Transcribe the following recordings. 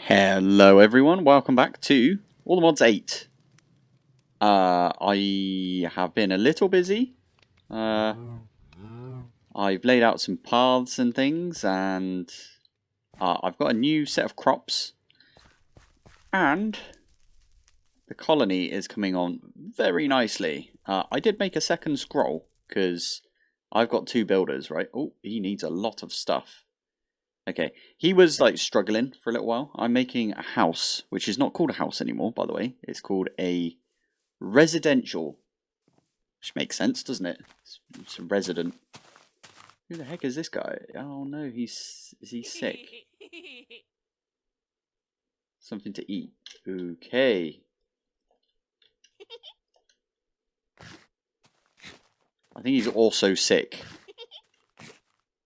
Hello everyone, welcome back to All the Mods 8. I have been a little busy. I've laid out some paths and things, and I've got a new set of crops. And the colony is coming on very nicely. I did make a second scroll, because I've got two builders, right? Oh, he needs a lot of stuff. Okay, he was like struggling for a little while. I'm making a house, which is not called a house anymore, by the way. It's called a residential, which makes sense, doesn't it? It's a resident. Who the heck is this guy? Oh no, is he sick? Something to eat. Okay. I think he's also sick.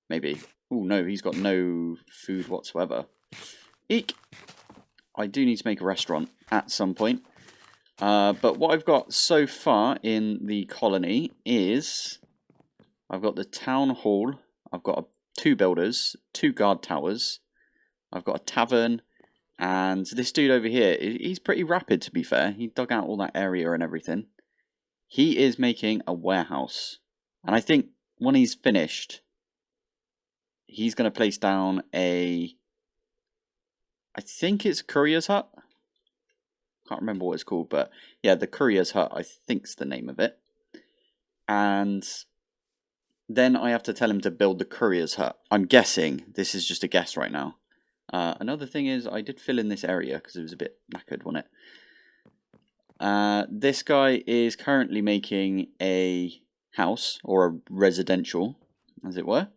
Maybe. Oh no, he's got no food whatsoever. Eek! I do need to make a restaurant at some point. But what I've got so far in the colony is I've got the town hall, I've got two builders, two guard towers, I've got a tavern, and this dude over here, he's pretty rapid to be fair. He dug out all that area and everything. He is making a warehouse. And I think when he's finished, he's going to place down I think it's a courier's hut. Can't remember what it's called, but yeah, the courier's hut, I think's the name of it. And then I have to tell him to build the courier's hut. I'm guessing. This is just a guess right now. Another thing is I did fill in this area because it was a bit knackered, wasn't it? This guy is currently making a house, or a residential, as it were.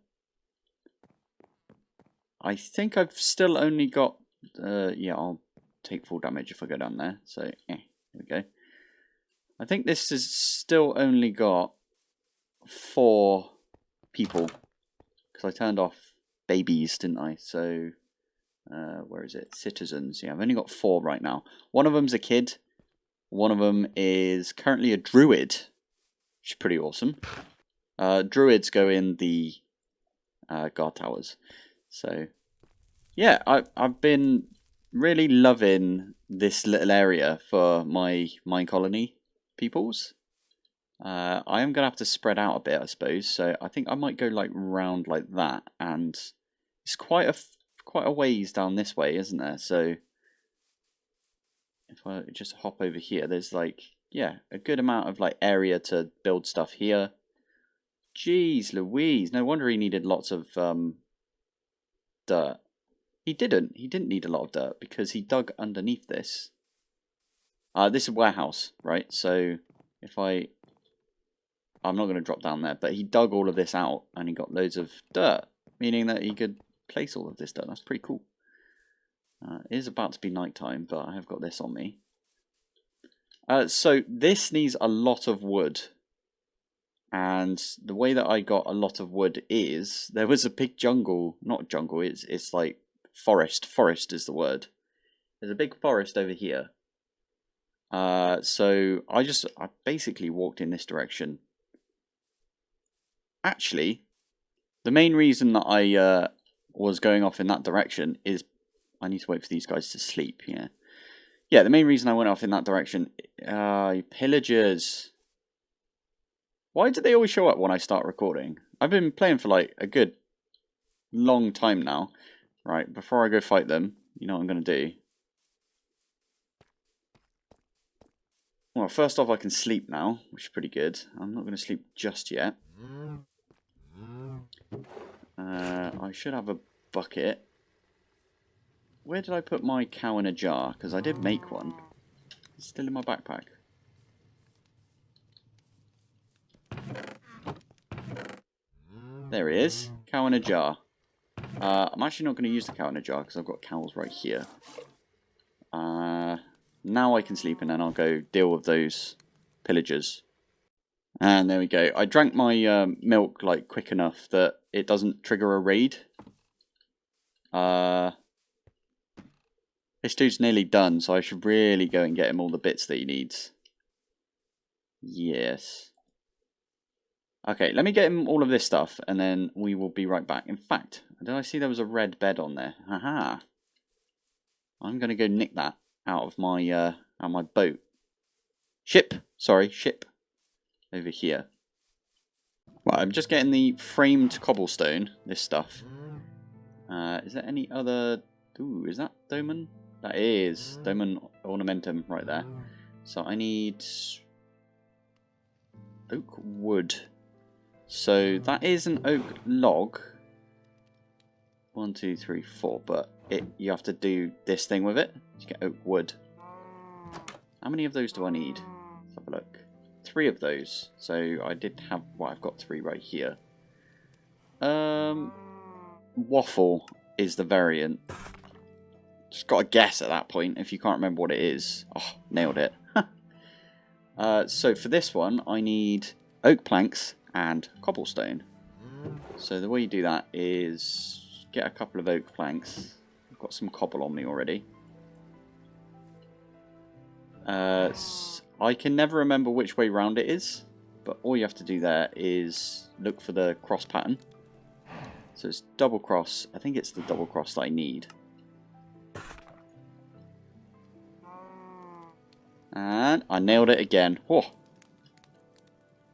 I think I've still only got... yeah, I'll take full damage if I go down there. So, there we go. I think this has still only got 4 people. Because I turned off babies, didn't I? So, where is it? Citizens. Yeah, I've only got 4 right now. One of them's a kid. One of them is currently a druid, which is pretty awesome. Druids go in the guard towers. So, yeah, I've been really loving this little area for my mine colony peoples. I am going to have to spread out a bit, I suppose. So I think I might go like round like that, and it's quite a ways down this way, isn't there? So if I just hop over here, there's like, yeah, a good amount of like area to build stuff here. Jeez Louise, no wonder he needed lots of dirt. He didn't need a lot of dirt because he dug underneath this. This is a warehouse, right? So if I'm not going to drop down there, but he dug all of this out and he got loads of dirt, meaning that he could place all of this dirt. That's pretty cool. It is about to be nighttime, but I have got this on me. So this needs a lot of wood. And the way that I got a lot of wood is, there was a big jungle, not jungle, it's like forest. Forest is the word. There's a big forest over here. So I basically walked in this direction. Actually, the main reason that I was going off in that direction is I need to wait for these guys to sleep. Yeah. The main reason I went off in that direction, pillagers. Why do they always show up when I start recording? I've been playing for like a good long time now. Right, before I go fight them, you know what I'm going to do? Well, first off, I can sleep now, which is pretty good. I'm not going to sleep just yet. I should have a bucket. Where did I put my cow in a jar? Because I did make one. It's still in my backpack. There it is. Cow in a jar. I'm actually not going to use the cow in a jar because I've got cows right here. Now I can sleep and then I'll go deal with those pillagers. And there we go. I drank my milk like quick enough that it doesn't trigger a raid. This dude's nearly done, so I should really go and get him all the bits that he needs. Yes. Okay, let me get him all of this stuff, and then we will be right back. In fact, did I see there was a red bed on there? Haha. I'm going to go nick that out of my boat. Ship. Sorry, ship. Over here. Well, I'm just getting the framed cobblestone, this stuff. Is there any other... Ooh, is that Doman? That is Doman Ornamentum right there. So I need oak wood. So that is an oak log. 1, 2, 3, 4. But you have to do this thing with it to get oak wood. How many of those do I need? Let's have a look. 3 of those. So I did have... Well, I've got 3 right here. Waffle is the variant. Just got to guess at that point if you can't remember what it is. Oh, nailed it. So for this one, I need oak planks and cobblestone. So the way you do that is get a couple of oak planks. I've got some cobble on me already. I can never remember which way round it is, but all you have to do there is look for the cross pattern. So it's double cross. I think it's the double cross that I need. And I nailed it again. Whoa.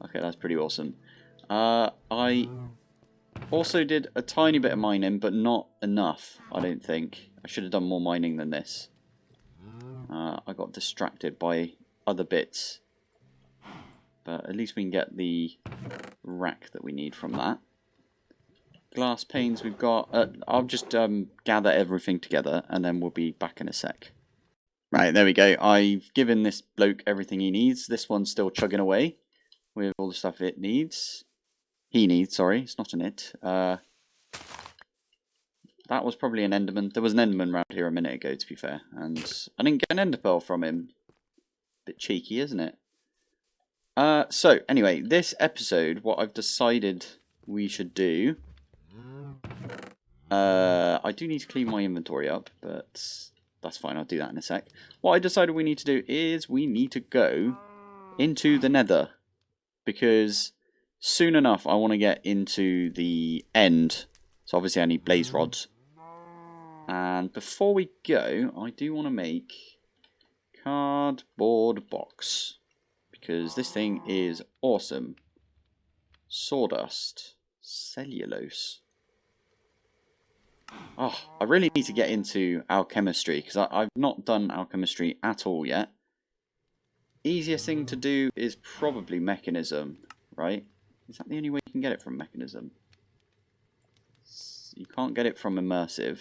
Okay, that's pretty awesome. I also did a tiny bit of mining, but not enough, I don't think. I should have done more mining than this. I got distracted by other bits. But at least we can get the rack that we need from that. Glass panes we've got. I'll just gather everything together and then we'll be back in a sec. Right, there we go. I've given this bloke everything he needs. This one's still chugging away with all the stuff it needs. He needs, sorry. It's not an it. That was probably an enderman. There was an enderman around here a minute ago, to be fair. And I didn't get an ender pearl from him. Bit cheeky, isn't it? So, anyway, this episode, what I've decided we should do... I do need to clean my inventory up, but that's fine, I'll do that in a sec. What I decided we need to do is we need to go into the nether. Because soon enough I want to get into the end. So obviously I need blaze rods. And before we go, I do want to make cardboard box. Because this thing is awesome. Sawdust. Cellulose. Oh, I really need to get into alchemistry, because I've not done alchemistry at all yet. Easiest thing to do is probably Mekanism, right? Is that the only way you can get it from Mekanism? You can't get it from Immersive.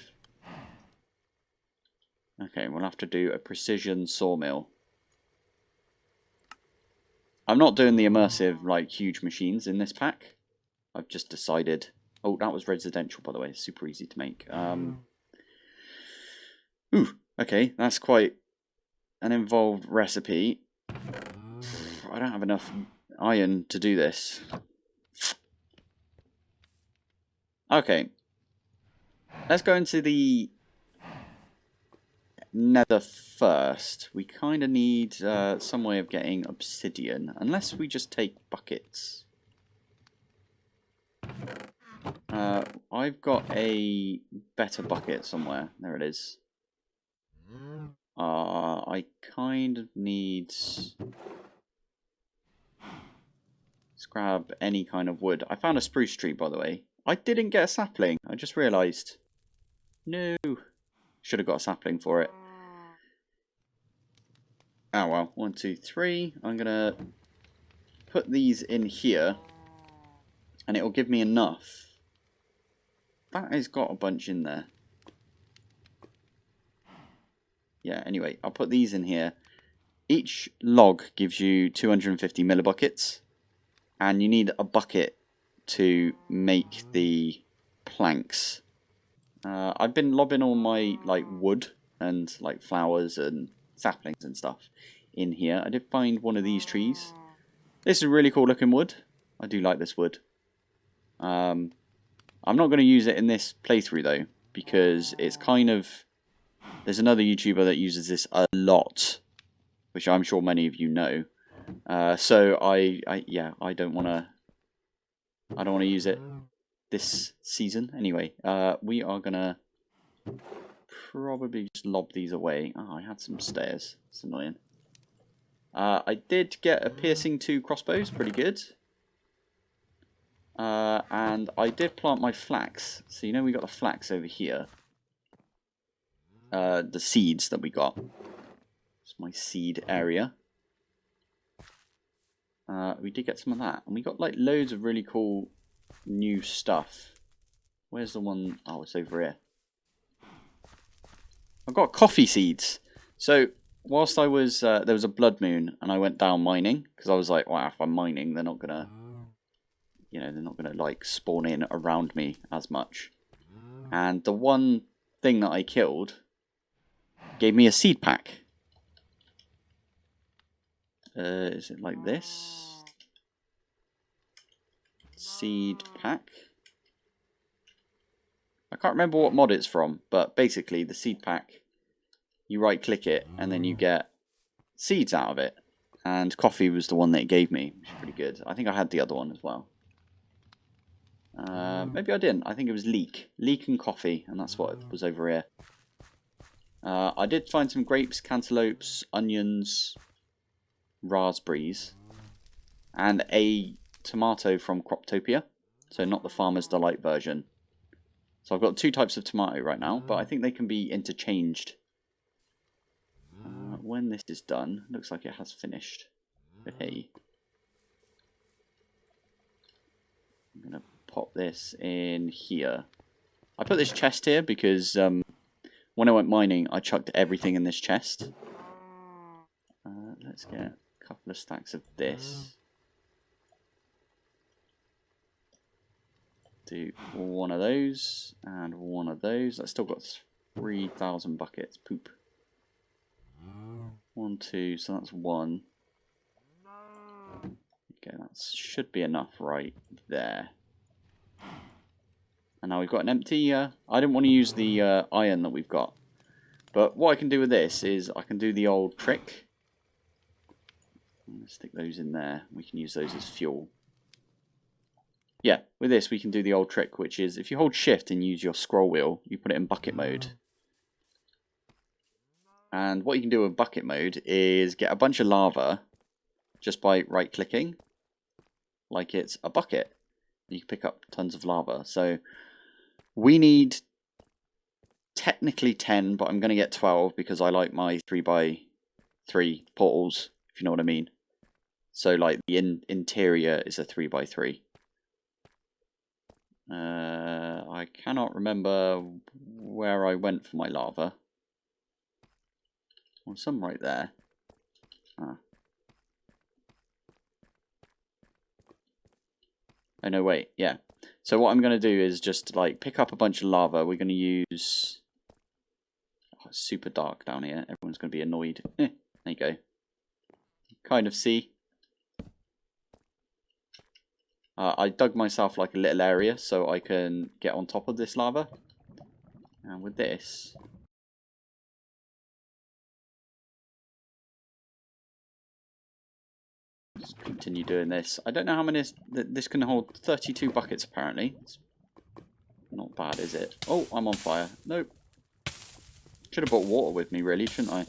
Okay, we'll have to do a precision sawmill. I'm not doing the immersive, like, huge machines in this pack. I've just decided... Oh, that was residential, by the way. Super easy to make. Ooh, okay. That's quite an involved recipe. I don't have enough iron to do this. Okay. Let's go into the nether first. We kind of need some way of getting obsidian. Unless we just take buckets. I've got a better bucket somewhere. There it is. I kind of need... Let's grab any kind of wood. I found a spruce tree, by the way. I didn't get a sapling. I just realised. No. Should have got a sapling for it. Oh well. 1, 2, 3. I'm going to put these in here. And it will give me enough. That has got a bunch in there. Yeah, anyway, I'll put these in here. Each log gives you 250 millibuckets. And you need a bucket to make the planks. I've been lobbing all my wood and flowers and saplings and stuff in here. I did find one of these trees. This is really cool looking wood. I do like this wood. I'm not going to use it in this playthrough though, because it's kind of... There's another YouTuber that uses this a lot, which I'm sure many of you know. So I don't want to use it this season. Anyway, we are gonna probably just lob these away. Oh, I had some stairs. It's annoying. I did get a piercing 2 crossbows, pretty good. And I did plant my flax. So you know we got the flax over here. The seeds that we got. It's my seed area. We did get some of that. And we got like loads of really cool new stuff. Where's the one? Oh, it's over here. I've got coffee seeds. So whilst I was, there was a blood moon and I went down mining. Because I was like, wow, if I'm mining, they're not going to, you know, they're not going to like spawn in around me as much. And the one thing that I killed gave me a seed pack. Is it like this? Seed pack. I can't remember what mod it's from, but basically the seed pack, you right click it and then you get seeds out of it. And coffee was the one that it gave me, which is pretty good. I think I had the other one as well. Maybe I didn't. I think it was leek. Leek and coffee, and that's what was over here. I did find some grapes, cantaloupes, onions, raspberries, and a tomato from Croptopia. So not the Farmer's Delight version. So I've got 2 types of tomato right now, but I think they can be interchanged. When this is done, looks like it has finished. Hey. I'm going to pop this in here. I put this chest here because when I went mining, I chucked everything in this chest. Let's get a couple of stacks of this. Do one of those and one of those. I've still got 3,000 buckets. Poop. 1, 2, so that's 1. Okay, that should be enough right there. And now we've got an empty... I didn't want to use the iron that we've got. But what I can do with this is I can do the old trick. Stick those in there. We can use those as fuel. Yeah, with this we can do the old trick, which is if you hold shift and use your scroll wheel, you put it in bucket mode. And what you can do with bucket mode is get a bunch of lava just by right clicking, like it's a bucket. You can pick up tons of lava. So we need technically 10, but I'm going to get 12 because I like my 3x3 portals, if you know what I mean. So like the interior is a 3x3. I cannot remember where I went for my lava. Well, some right there. Ah. Oh no, wait, yeah. So what I'm going to do is just like pick up a bunch of lava. We're going to use... Oh, it's super dark down here. Everyone's going to be annoyed. There you go. Kind of see. I dug myself like a little area so I can get on top of this lava. And with this... Just continue doing this. I don't know how many... This can hold 32 buckets apparently. It's not bad, is it? Oh, I'm on fire. Nope. Should have brought water with me really, shouldn't I?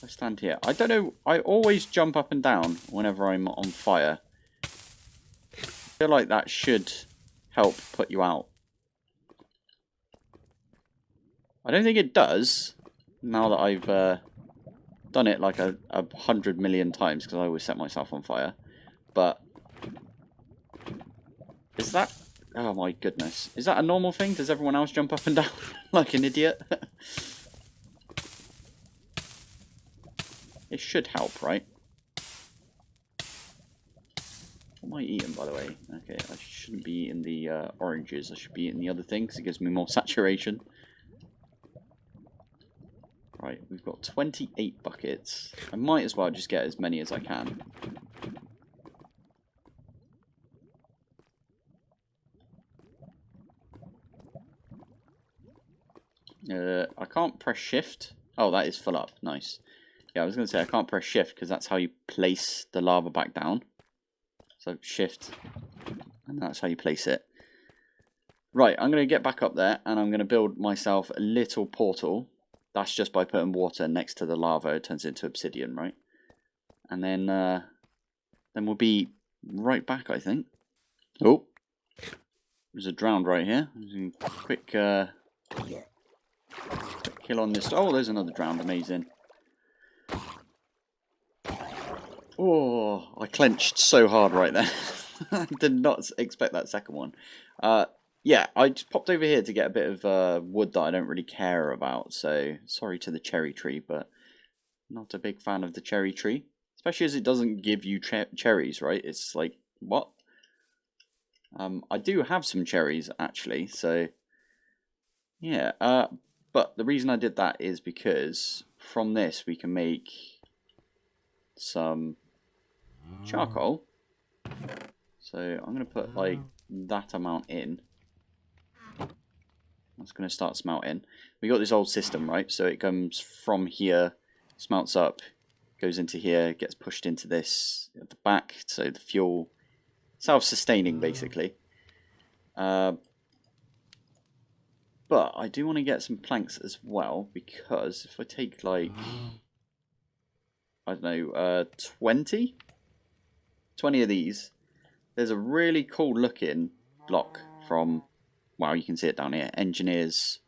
I stand here. I don't know. I always jump up and down whenever I'm on fire. I feel like that should help put you out. I don't think it does. Now that I've done it like 100 million times, because I always set myself on fire. But is that... Oh my goodness. Is that a normal thing? Does everyone else jump up and down like an idiot? It should help, right? What am I eating, by the way? Okay, I shouldn't be eating the oranges. I should be eating the other thing because it gives me more saturation. Right, we've got 28 buckets. I might as well just get as many as I can. I can't press shift. Oh, that is full up. Nice. Yeah, I was going to say I can't press shift because that's how you place the lava back down. So shift, and that's how you place it. Right, I'm going to get back up there and I'm going to build myself a little portal. That's just by putting water next to the lava. It turns into obsidian, right? And then we'll be right back, I think. Oh, there's a drowned right here. Quick kill on this. Oh, there's another drowned. Amazing. Oh, I clenched so hard right there. I did not expect that second one. Yeah, I just popped over here to get a bit of wood that I don't really care about. So, sorry to the cherry tree, but not a big fan of the cherry tree. Especially as it doesn't give you cherries, right? It's like, what? I do have some cherries, actually, so... Yeah, but the reason I did that is because from this we can make some charcoal. So I'm going to put like that amount in. That's going to start smelting. We got this old system, right? So it comes from here, smelts up, goes into here, gets pushed into this at the back. So the fuel, self-sustaining basically. But I do want to get some planks as well, because if I take like, I don't know, 20 of these, there's a really cool looking block from, well, you can see it down here, Engineer's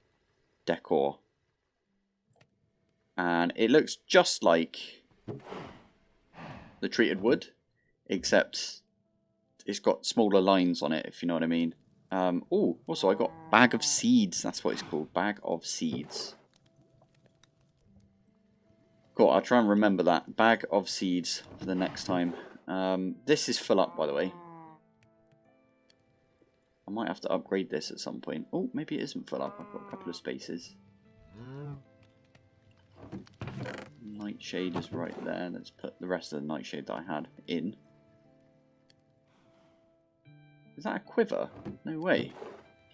Decor. And it looks just like the treated wood, except it's got smaller lines on it, if you know what I mean. Oh, also I got Bag of Seeds, that's what it's called, Bag of Seeds. Cool, I'll try and remember that, Bag of Seeds for the next time. This is full up, by the way. I might have to upgrade this at some point. Oh, maybe it isn't full up, I've got a couple of spaces. Nightshade is right there. Let's put the rest of the nightshade that I had in. Is that a quiver? No way.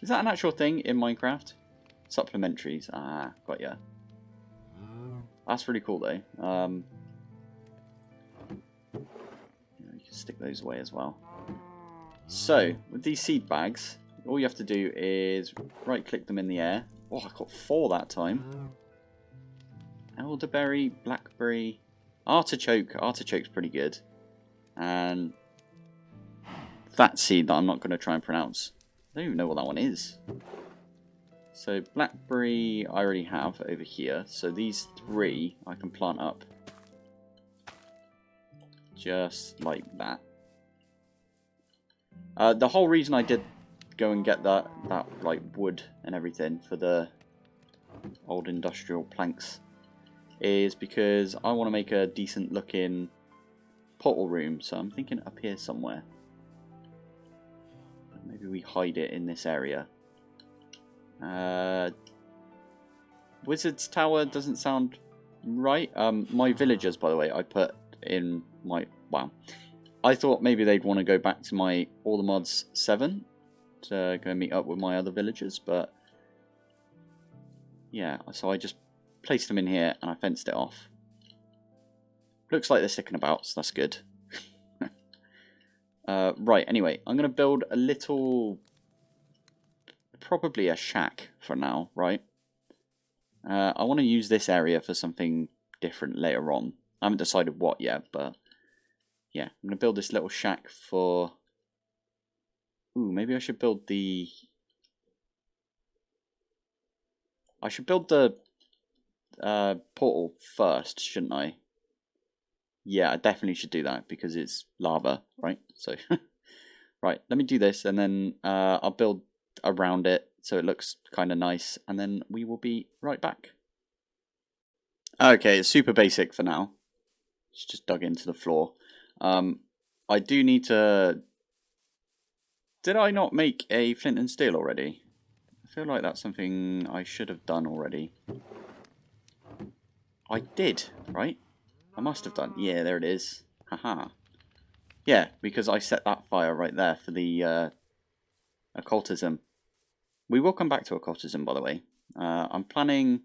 Is that an actual thing in Minecraft? Supplementaries. Ah, got ya. That's really cool though. You can stick those away as well. So, with these seed bags, all you have to do is right click them in the air. Oh, I got 4 that time. Elderberry, blackberry, artichoke. Artichoke's pretty good. And that seed that I'm not going to try and pronounce. I don't even know what that one is. So blackberry I already have over here. So these 3 I can plant up. Just like that. The whole reason I did go and get that like wood and everything for the old industrial planks is because I want to make a decent looking portal room, so I'm thinking up here somewhere. Maybe we hide it in this area. Wizard's Tower doesn't sound right. My villagers, by the way, I put in my... Wow. I thought maybe they'd want to go back to my All the Mods 7 to go meet up with my other villagers, but... Yeah, so I just placed them in here and I fenced it off. Looks like they're sticking about, so that's good. Right, anyway, I'm going to build a little... Probably a shack for now, right? I want to use this area for something different later on. I haven't decided what yet, but... Yeah, I'm going to build this little shack for... Ooh, maybe I should build the... I should build the portal first, shouldn't I? Yeah, I definitely should do that because it's lava, right? So, right, let me do this and then I'll build around it so it looks kind of nice and then we will be right back. Okay, it's super basic for now. It's just dug into the floor. I do need to... Did I not make a flint and steel already? I feel like that's something I should have done already. I did, right? I must have done. Yeah, there it is. Haha. Yeah, because I set that fire right there for the occultism. We will come back to occultism, by the way. I'm planning...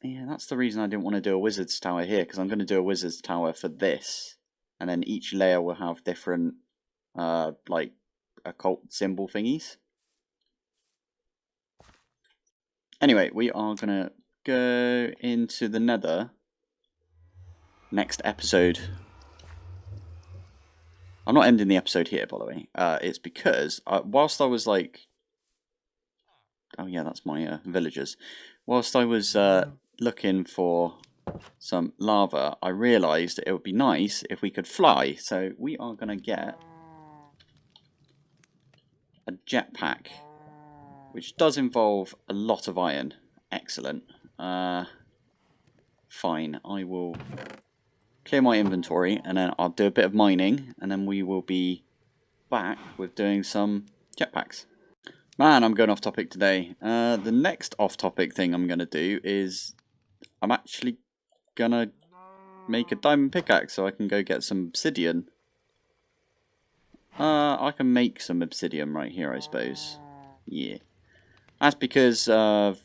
Yeah, that's the reason I didn't want to do a wizard's tower here, because I'm going to do a wizard's tower for this. And then each layer will have different, like, occult symbol thingies. Anyway, we are going to go into the nether next episode. I'm not ending the episode here, by the way. It's because whilst I was like... Oh yeah, that's my villagers. Whilst I was looking for some lava, I realised it would be nice if we could fly. So we are going to get a jetpack, which does involve a lot of iron. Excellent. Fine, I will clear my inventory and then I'll do a bit of mining and then we will be back with doing some jetpacks. Man, I'm going off topic today. The next off topic thing I'm going to do is I'm actually going to make a diamond pickaxe so I can go get some obsidian. I can make some obsidian right here, I suppose. Yeah. That's because of...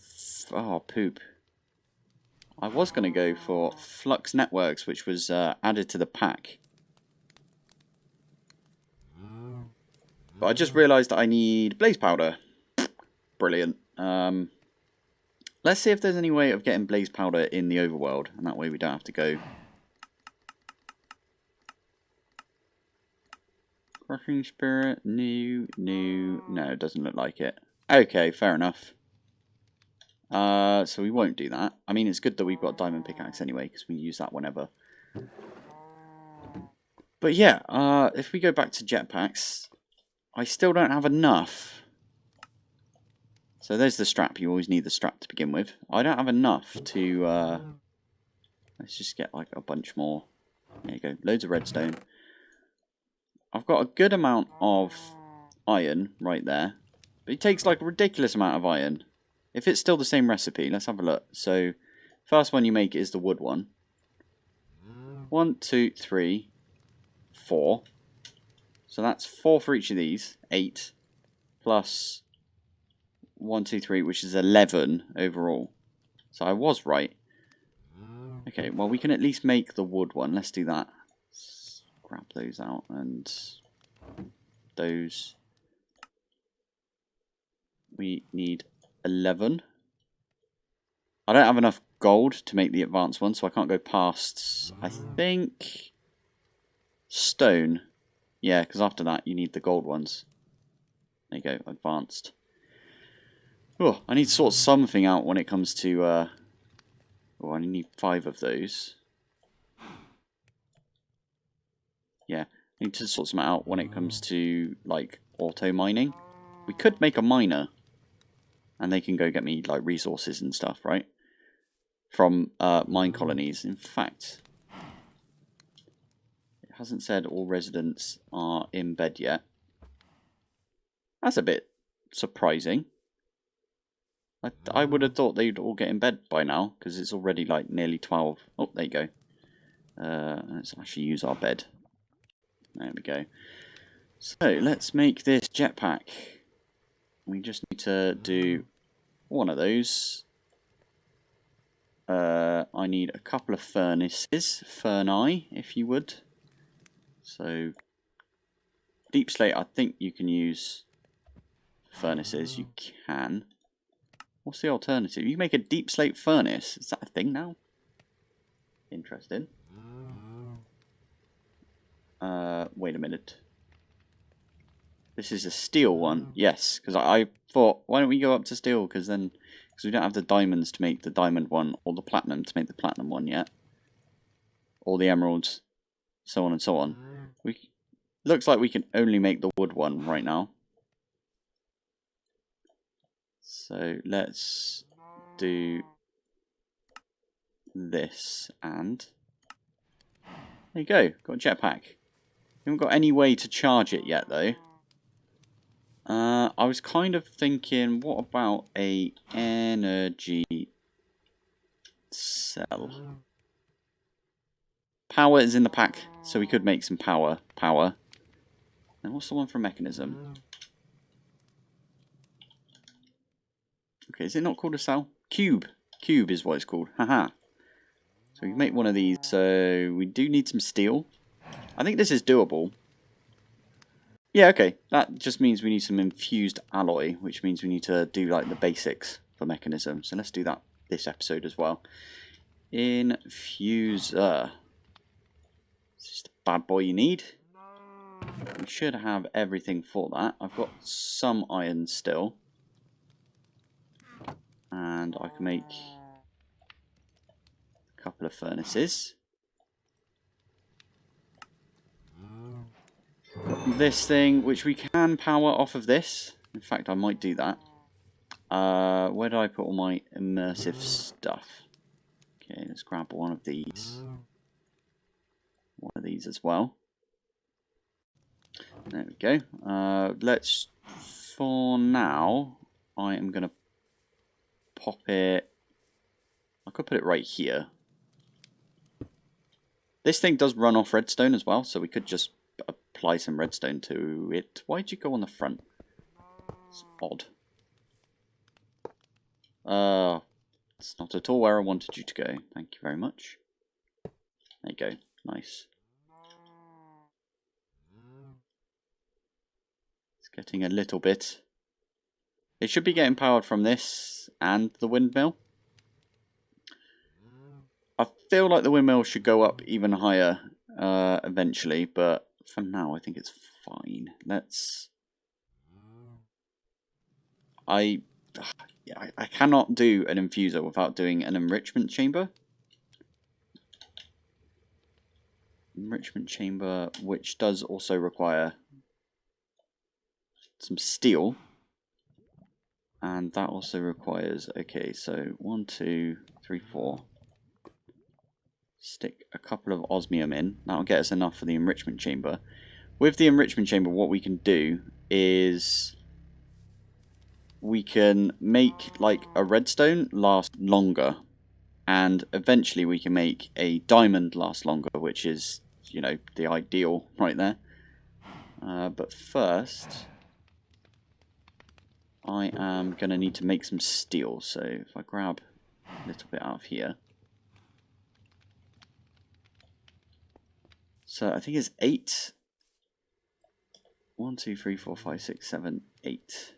Oh, poop. I was going to go for Flux Networks, which was added to the pack. But I just realised that I need blaze powder. Brilliant. Let's see if there's any way of getting blaze powder in the overworld, and that way we don't have to go. Crushing Spirit, no, it doesn't look like it. Okay, fair enough. So we won't do that. I mean, it's good that we've got diamond pickaxe anyway, because we use that whenever. But yeah, if we go back to jetpacks, I still don't have enough. So there's the strap. You always need the strap to begin with. I don't have enough to... let's just get like a bunch more. There you go. Loads of redstone. I've got a good amount of iron right there. But it takes like a ridiculous amount of iron. If it's still the same recipe, let's have a look. So, first one you make is the wood one. 1, 2, 3, 4. So that's 4 for each of these. 8. Plus 1, 2, 3, which is 11 overall. So I was right. Okay, well we can at least make the wood one. Let's do that. Let's grab those out and those. We need 11. I don't have enough gold to make the advanced one, so I can't go past, I think, stone. Yeah, because after that you need the gold ones. There you go, advanced. Oh, I need to sort something out when it comes to... oh, I need 5 of those. Yeah, I need to sort something out when it comes to, like, auto mining. We could make a miner. And they can go get me, like, resources and stuff, right? From mine colonies. In fact, it hasn't said all residents are in bed yet. That's a bit surprising. I would have thought they'd all get in bed by now, because it's already, like, nearly 12. Oh, there you go. Let's actually use our bed. There we go. So, let's make this jetpack. We just need to do one of those. I need a couple of furnaces. Furni, if you would. So, deep slate, I think you can use furnaces. You can. What's the alternative? You can make a deep slate furnace. Is that a thing now? Interesting. Wait a minute. This is a steel one. Yes, because I thought, why don't we go up to steel? Because we don't have the diamonds to make the diamond one, or the platinum to make the platinum one yet. Or the emeralds, so on and so on. Looks like we can only make the wood one right now. So let's do this, and there you go, got a jetpack. We haven't got any way to charge it yet though. I was kind of thinking, what about a energy cell? Power is in the pack, so we could make some power. And what's the one for Mekanism? Okay, is it not called a cell? Cube. Cube is what it's called. Haha. So we can make one of these. So we do need some steel. I think this is doable. Yeah, okay. That just means we need some infused alloy, which means we need to do like the basics for Mekanism. So let's do that this episode as well. Infuser. It's just a bad boy you need. We should have everything for that. I've got some iron still. And I can make a couple of furnaces. Got this thing, which we can power off of this. In fact, I might do that. Where do I put all my immersive stuff? Okay, let's grab one of these. One of these as well. There we go. Let's, for now, I am going to pop it. I could put it right here. This thing does run off redstone as well, so we could just apply some redstone to it. Why'd you go on the front? It's odd. It's not at all where I wanted you to go. Thank you very much. There you go. Nice. It's getting a little bit. It should be getting powered from this and the windmill. I feel like the windmill should go up even higher eventually, but for now I think it's fine. Let's... I cannot do an infuser without doing an enrichment chamber. Enrichment chamber, which does also require some steel. And that also requires, okay, so 1, 2, 3, 4. Stick a couple of osmium in. That'll get us enough for the enrichment chamber. With the enrichment chamber, what we can do is we can make like a redstone last longer, and eventually we can make a diamond last longer, which is, you know, the ideal right there. But first, I am going to need to make some steel. So if I grab a little bit out of here. So I think it's 8. 1, 2, 3, 4, 5, 6, 7, 8.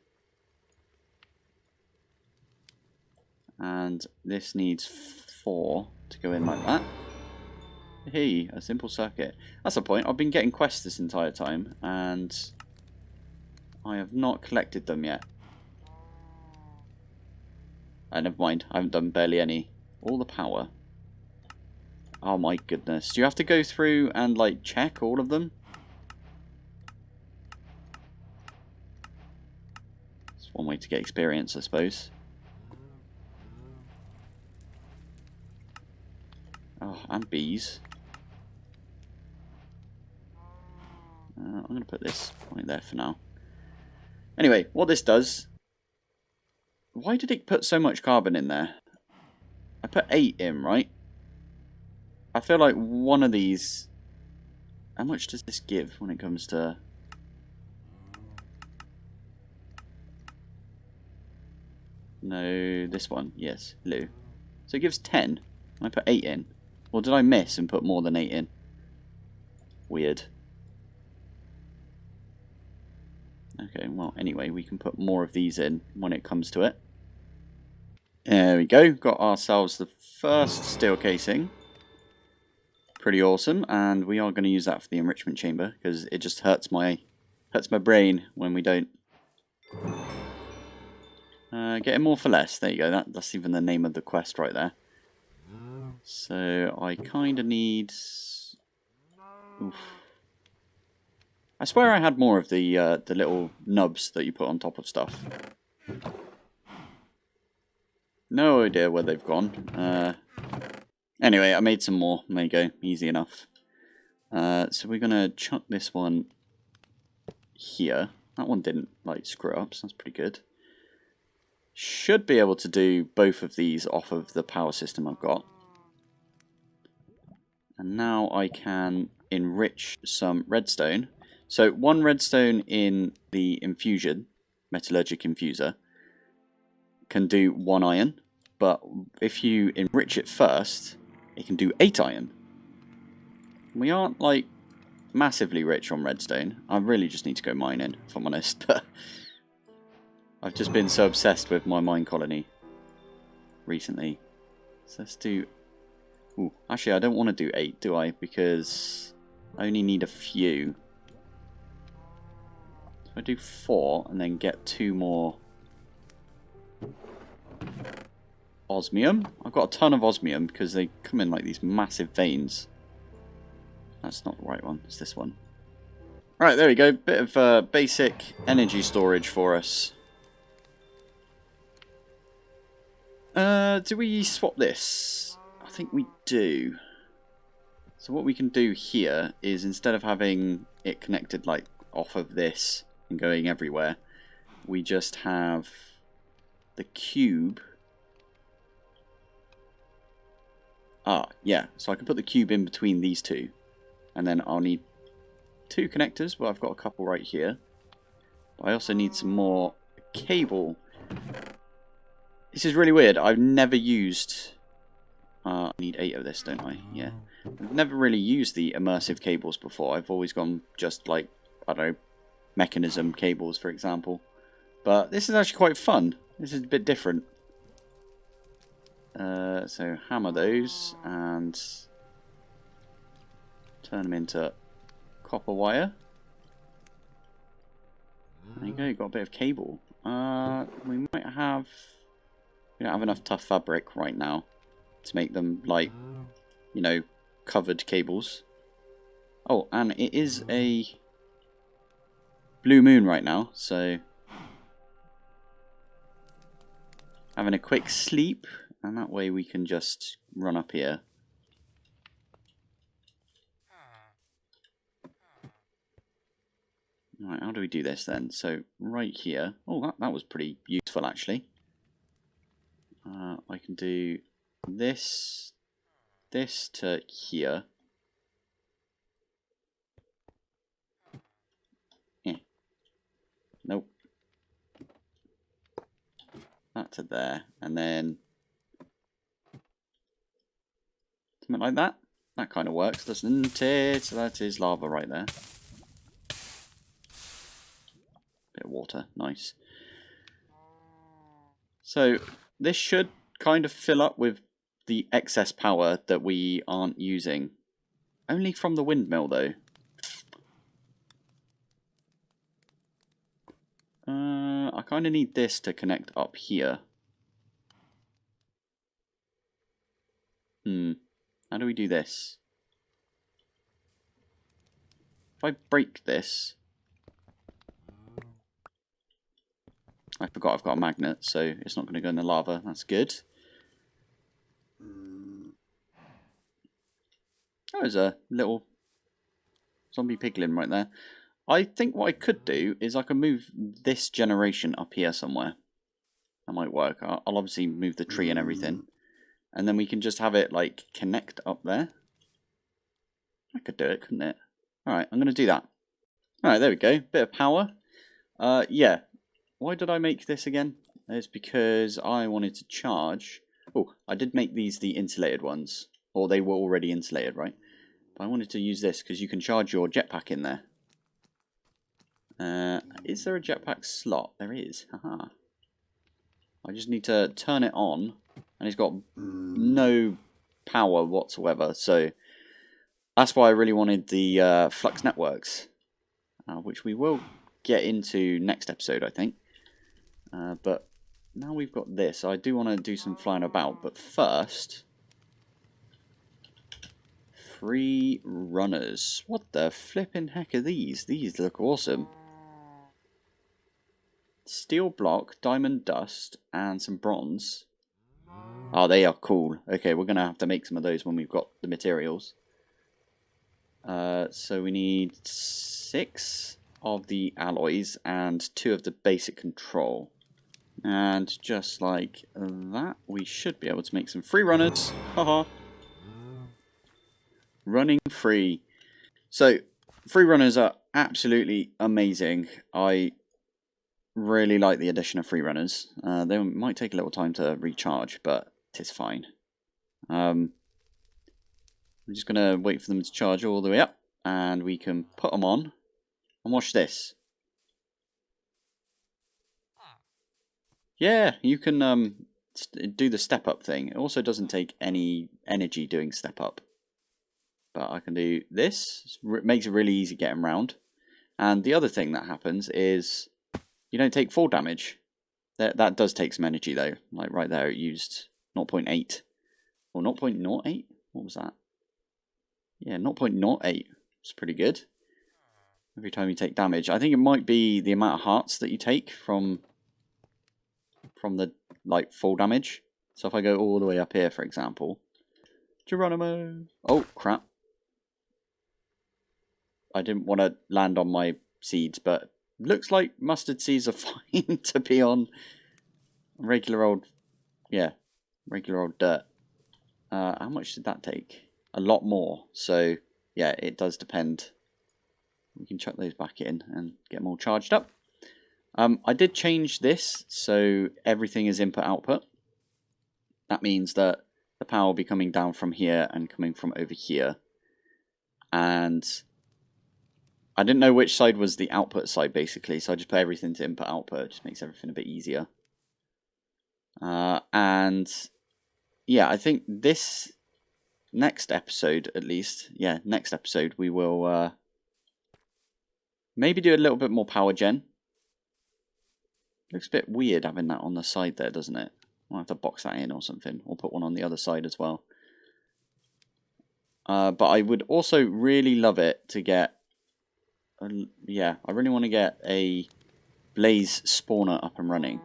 And this needs 4 to go in like that. Hey, a simple circuit. That's the point. I've been getting quests this entire time, and I have not collected them yet. Never mind. I haven't done barely any. All the power. Oh my goodness. Do you have to go through and like check all of them? It's one way to get experience, I suppose. Oh, and bees. I'm going to put this right there for now. Anyway, what this does... Why did it put so much carbon in there? I put 8 in, right? I feel like one of these... How much does this give when it comes to... No, this one. Yes, hello. So it gives 10. I put 8 in. Or did I miss and put more than 8 in? Weird. Okay, well, anyway, we can put more of these in when it comes to it. There we go. Got ourselves the first steel casing. Pretty awesome, and we are going to use that for the enrichment chamber because it just hurts my brain when we don't. Getting more for less. There you go. That's even the name of the quest right there. So I kind of need. Oof. I swear I had more of the little nubs that you put on top of stuff. No idea where they've gone. Anyway, I made some more. There you go. Easy enough. So we're going to chuck this one here. That one didn't like screw up, so that's pretty good. Should be able to do both of these off of the power system I've got. And now I can enrich some redstone. So 1 redstone in the infusion, metallurgic infuser, can do 1 iron. But if you enrich it first, it can do 8 iron. We aren't like massively rich on redstone. I really just need to go mining, if I'm honest. But I've just been so obsessed with my mine colony recently. So let's do... Ooh, actually, I don't want to do 8, do I? Because I only need a few. So I do 4 and then get 2 more osmium. I've got a ton of osmium because they come in like these massive veins. That's not the right one, it's this one. Right, there we go. Bit of basic energy storage for us. Do we swap this? I think we do. So what we can do here is, instead of having it connected like off of this and going everywhere, we just have the cube. Yeah, so I can put the cube in between these two. And then I'll need 2 connectors, but I've got a couple right here. But I also need some more cable. This is really weird. I've never used... I need 8 of this, don't I? Yeah. I've never really used the immersive cables before. I've always gone just like, I don't know, Mekanism cables, for example. But this is actually quite fun. This is a bit different. So hammer those and turn them into copper wire. There you go, got a bit of cable. We might have... We don't have enough tough fabric right now to make them, like, you know, covered cables. Oh, and it is a blue moon right now, so having a quick sleep, and that way we can just run up here. Right, how do we do this then? So right here, oh, that was pretty useful actually. I can do this to here. Nope. That to there, and then something like that. That kind of works, doesn't it? So that is lava right there. Bit of water, nice. So this should kind of fill up with the excess power that we aren't using. Only from the windmill though. I kind of need this to connect up here. How do we do this? If I break this... I forgot I've got a magnet, so it's not going to go in the lava. That's good. Oh, there's a little zombie piglin right there. I think what I could do is I can move this generation up here somewhere. That might work. I'll obviously move the tree and everything. And then we can just have it, like, connect up there. I could do it, couldn't it? Alright, I'm going to do that. Alright, there we go. Bit of power. Yeah. Why did I make this again? It's because I wanted to charge... Oh, I did make these the insulated ones. Or they were already insulated, right? But I wanted to use this because you can charge your jetpack in there. Is there a jetpack slot? There is. Haha. I just need to turn it on. And it's got no power whatsoever. So that's why I really wanted the flux networks. Which we will get into next episode, I think. But now we've got this. I do want to do some flying about. But first... Free runners. What the flipping heck are these? These look awesome. Steel block, diamond dust, and some bronze. Oh, they are cool. Okay, we're going to have to make some of those when we've got the materials. So we need 6 of the alloys and 2 of the basic control. And just like that, we should be able to make some free runners. Haha. Running free. So, free runners are absolutely amazing. I really like the addition of free runners. They might take a little time to recharge, but it's fine. I'm just going to wait for them to charge all the way up. and we can put them on. And watch this. Yeah, you can do the step up thing. It also doesn't take any energy doing step up. But I can do this. It makes it really easy getting around. And the other thing that happens is you don't take fall damage. That does take some energy though. Like right there, it used 0.8 or 0.08. What was that? Yeah, 0.08. It's pretty good. Every time you take damage, I think it might be the amount of hearts that you take from the like fall damage. So if I go all the way up here, for example, Geronimo. Oh crap! I didn't want to land on my seeds, but looks like mustard seeds are fine to be on regular old, yeah, regular old dirt. How much did that take? A lot more. So yeah, it does depend. We can chuck those back in and get them all charged up. I did change this so everything is input output. That means that the power will be coming down from here and coming from over here. And I didn't know which side was the output side basically, so I just put everything to input output. It just makes everything a bit easier. And yeah, I think this next episode, at least, yeah, next episode, we will maybe do a little bit more power gen. Looks a bit weird having that on the side there, doesn't it? I'll have to box that in or something, or put one on the other side as well. But I would also really love it to get, yeah, I really want to get a blaze spawner up and running.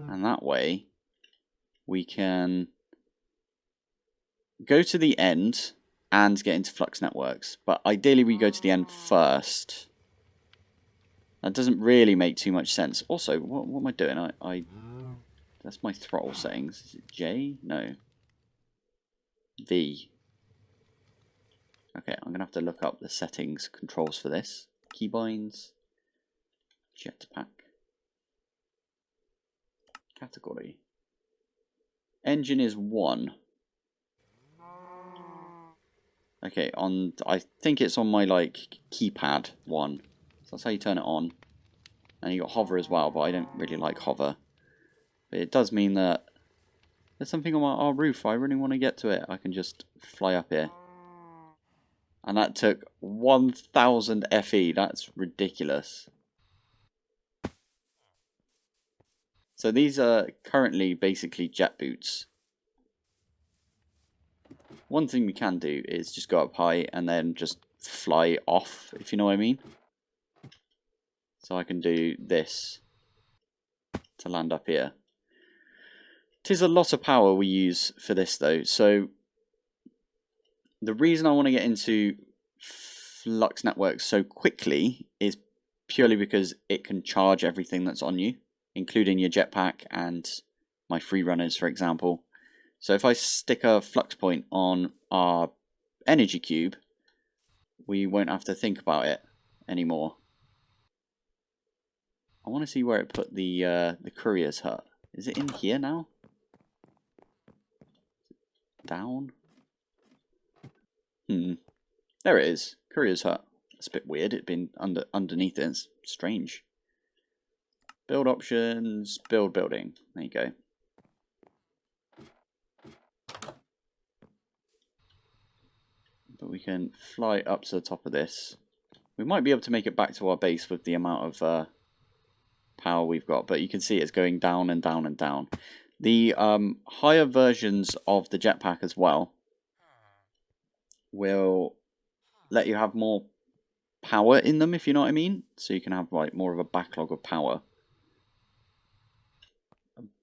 And that way, we can go to the end and get into Flux Networks. But ideally, we go to the end first. That doesn't really make too much sense. Also, what am I doing? That's my throttle settings. Is it J? No. V. Okay, I'm going to have to look up the settings controls for this. Keybinds. Jetpack. Category. Engine is 1. Okay, I think it's on my like keypad 1. So that's how you turn it on. And you got hover as well, but I don't really like hover. But it does mean that there's something on our roof. I really want to get to it. I can just fly up here. And that took 1000 FE. That's ridiculous. So these are currently basically jet boots. One thing we can do is just go up high and then just fly off, if you know what I mean. So I can do this to land up here. Tis a lot of power we use for this though. So the reason I want to get into Flux Networks so quickly is purely because it can charge everything that's on you, including your jetpack and my free runners, for example. So if I stick a flux point on our energy cube, we won't have to think about it anymore. I want to see where it put the courier's hut. Is it in here now? Down? There it is. Courier's hut. That's a bit weird. It'd been underneath it. It's strange. Build options. Build building. There you go. But we can fly up to the top of this. We might be able to make it back to our base with the amount of power we've got. But you can see it's going down and down and down. The higher versions of the jetpack as well will let you have more power in them, if you know what I mean. So you can have like more of a backlog of power.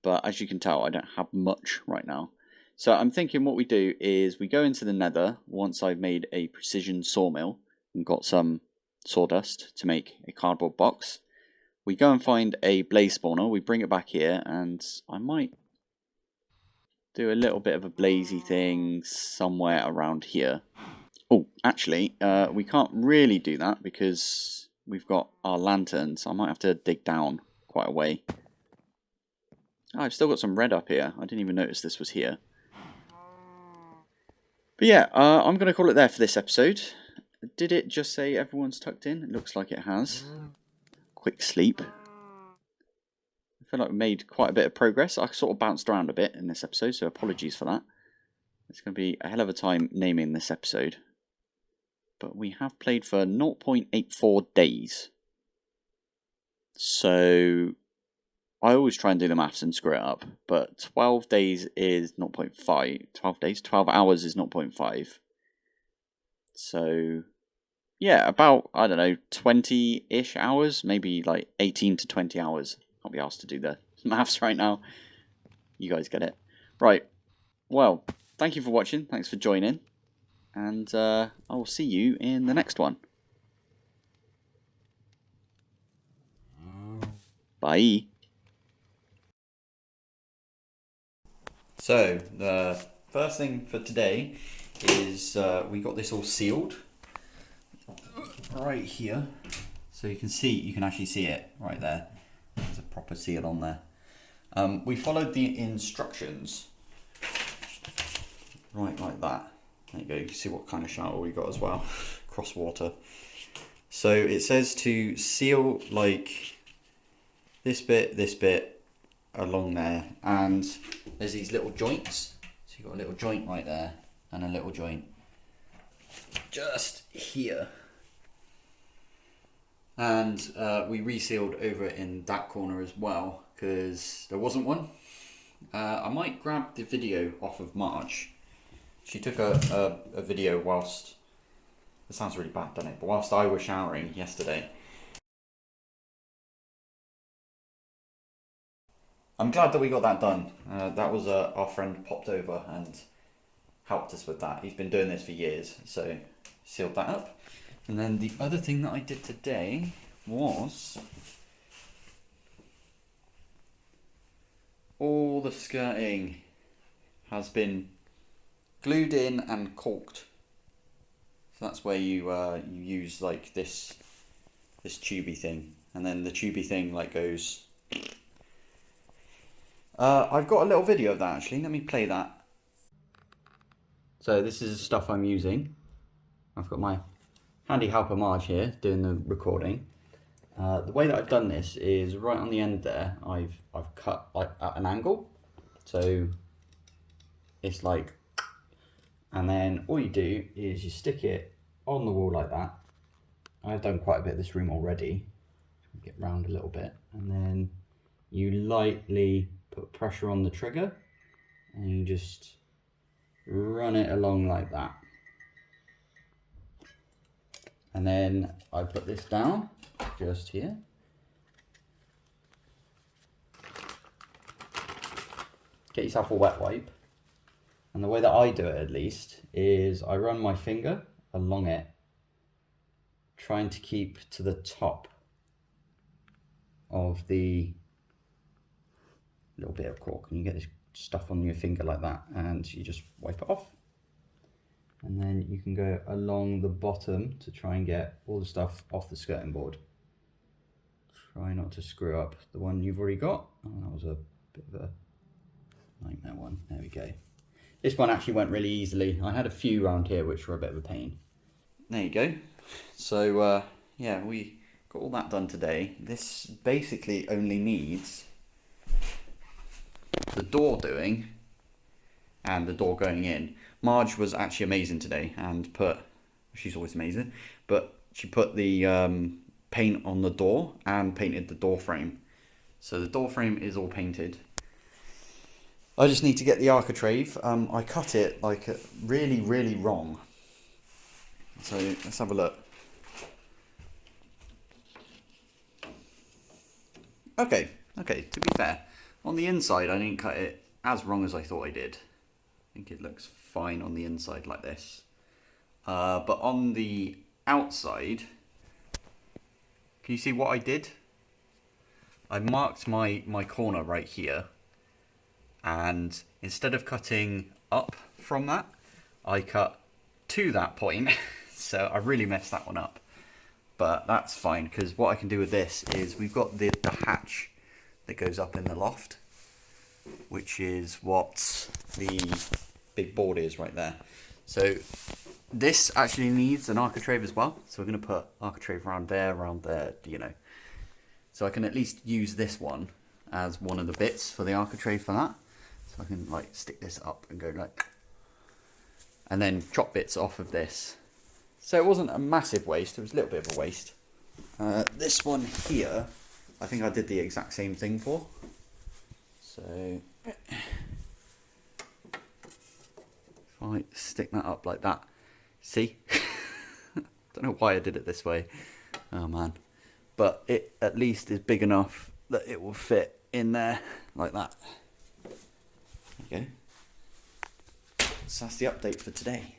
But as you can tell, I don't have much right now. So I'm thinking what we do is we go into the nether once I've made a precision sawmill and got some sawdust to make a cardboard box. We go and find a blaze spawner, we bring it back here, and I might do a little bit of a blazy thing somewhere around here. Oh, actually, we can't really do that because we've got our lanterns. I might have to dig down quite a way. Oh, I've still got some red up here. I didn't even notice this was here. But yeah, I'm going to call it there for this episode. did it just say everyone's tucked in? It looks like it has. Quick sleep. I feel like we made quite a bit of progress. I sort of bounced around a bit in this episode, so apologies for that. It's going to be a hell of a time naming this episode. But we have played for 0.84 days. So I always try and do the maths and screw it up. But 12 days is 0.5. 12 days? 12 hours is 0.5. So yeah, about, I don't know, 20-ish hours. Maybe like 18 to 20 hours. Can't be asked to do the maths right now. You guys get it. Right. Well, thank you for watching. Thanks for joining. And I will see you in the next one. Bye. So, the first thing for today is we got this all sealed. Right here. So you can actually see it right there. There's a proper seal on there. We followed the instructions. Right like that. There you go, you can see what kind of shower we got as well. Cross water. So it says to seal like this bit along there, and there's these little joints. So you've got a little joint right there and a little joint just here. And we resealed over in that corner as well because there wasn't one. I might grab the video off of Marj. She took a video whilst, it sounds really bad, doesn't it? But whilst I was showering yesterday. I'm glad that we got that done. That was our friend popped over and helped us with that. He's been doing this for years, so sealed that up. And then the other thing that I did today was all the skirting has been glued in and caulked. So that's where you use like this tubey thing, and then the tubey thing like goes. I've got a little video of that actually. Let me play that. So this is the stuff I'm using. I've got my handy helper Marj here doing the recording. The way that I've done this is right on the end there. I've cut like at an angle, so it's like. And then all you do is you stick it on the wall like that. I've done quite a bit of this room already. Get round a little bit. And then you lightly put pressure on the trigger. And you just run it along like that. And then I put this down just here. Get yourself a wet wipe. And the way that I do it, at least, is I run my finger along it, trying to keep to the top of the little bit of cork. And you get this stuff on your finger like that, and you just wipe it off. And then you can go along the bottom to try and get all the stuff off the skirting board. Try not to screw up the one you've already got. Oh, that was a bit of a nightmare one. There we go. This one actually went really easily. I had a few around here which were a bit of a pain. There you go. So yeah, we got all that done today. This basically only needs the door doing and the door going in. Marj was actually amazing today and she's always amazing, but she put the paint on the door and painted the door frame. So the door frame is all painted. I just need to get the architrave. I cut it like really, really wrong. So let's have a look. Okay, to be fair, on the inside I didn't cut it as wrong as I thought I did. I think it looks fine on the inside like this. But on the outside, can you see what I did? I marked my corner right here. And instead of cutting up from that, I cut to that point. So I really messed that one up. But that's fine, because what I can do with this is we've got the hatch that goes up in the loft, which is what the big board is right there. So this actually needs an architrave as well. So we're going to put architrave around there, you know. So I can at least use this one as one of the bits for the architrave for that. So I can like stick this up and go like, and then chop bits off of this. So it wasn't a massive waste, it was a little bit of a waste. This one here, I think I did the exact same thing for. So if I stick that up like that, see? Don't know why I did it this way. Oh man. But it at least is big enough that it will fit in there like that. There you go. So that's the update for today.